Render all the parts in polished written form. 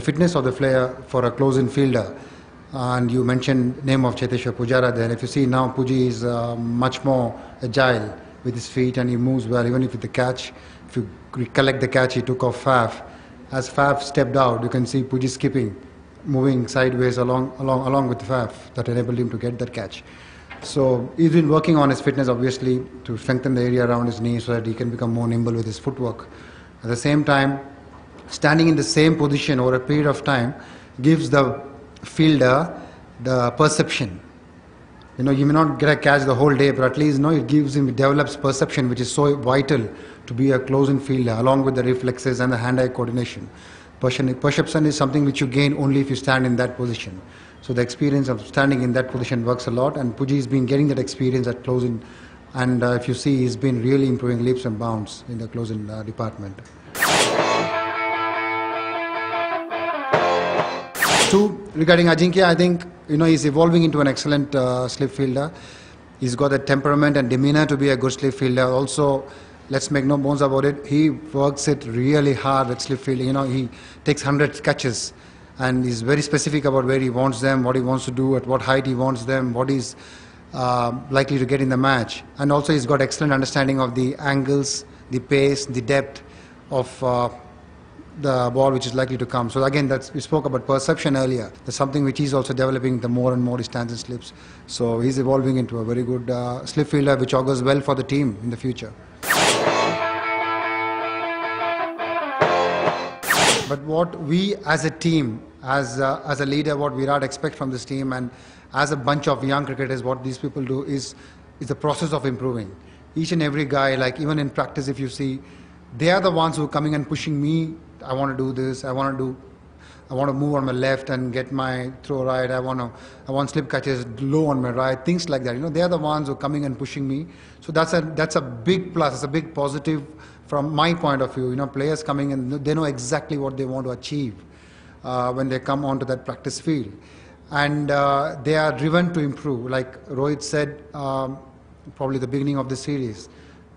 fitness of the player for a close-in fielder. And you mentioned name of Cheteshwar Pujara there. If you see now, Puji is much more agile with his feet and he moves well, even if with the catch. If you recollect the catch he took off Faf, as Faf stepped out, you can see Puji skipping, moving sideways along with Faf. That enabled him to get that catch. So he's been working on his fitness, obviously, to strengthen the area around his knee so that he can become more nimble with his footwork. At the same time, standing in the same position over a period of time gives the fielder the perception. You may not get a catch the whole day, but at least it develops perception, which is so vital to be a close-in fielder, along with the reflexes and the hand-eye coordination. Perception is something which you gain only if you stand in that position. So the experience of standing in that position works a lot, and Puji has been getting that experience at close-in, and if you see, he's been really improving leaps and bounds in the close-in department. Regarding Ajinkya, I think he's evolving into an excellent slip fielder. He's got the temperament and demeanor to be a good slip fielder. Also, let's make no bones about it, he works it really hard at slip fielding. He takes 100 catches and he's very specific about where he wants them, what he wants to do, at what height he wants them, what he's likely to get in the match. And also he's got excellent understanding of the angles, the pace, the depth of the ball which is likely to come. So again, we spoke about perception earlier. That's something which he's also developing the more and more he stands and slips. So he's evolving into a very good slip fielder which augurs well for the team in the future. But what we as a team, as a leader, what Virat expects from this team, and as a bunch of young cricketers, what these people do is the process of improving. Each and every guy, like even in practice, if you see, they are the ones who are coming and pushing me. I want to do this. I want to move on my left and get my throw right. I want slip catches low on my right. Things like that. They are the ones who are coming and pushing me. So that's a big plus. It's a big positive from my point of view. Players coming and they know exactly what they want to achieve when they come onto that practice field, and they are driven to improve. Like Rohit said, probably the beginning of the series,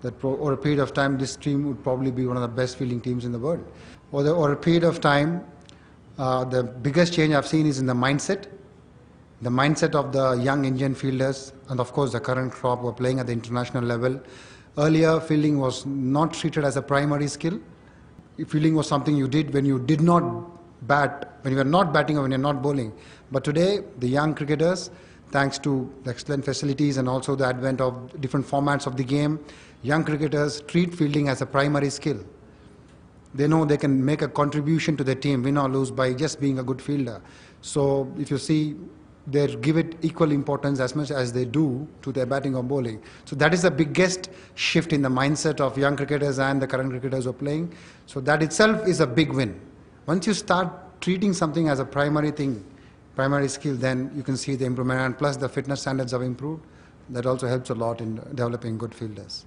that over a period of time, this team would probably be one of the best fielding teams in the world. Over a period of time, the biggest change I've seen is in the mindset of the young Indian fielders, and of course the current crop who are playing at the international level. Earlier, fielding was not treated as a primary skill. Fielding was something you did when you did not bat, when you were not batting or when you're not bowling. But today, the young cricketers, thanks to the excellent facilities and also the advent of different formats of the game, young cricketers treat fielding as a primary skill. They know they can make a contribution to their team, win or lose, by just being a good fielder. So if you see, they give it equal importance as much as they do to their batting or bowling. So that is the biggest shift in the mindset of young cricketers and the current cricketers who are playing. So that itself is a big win. Once you start treating something as a primary thing, primary skill, then you can see the improvement, and plus the fitness standards have improved. That also helps a lot in developing good fielders.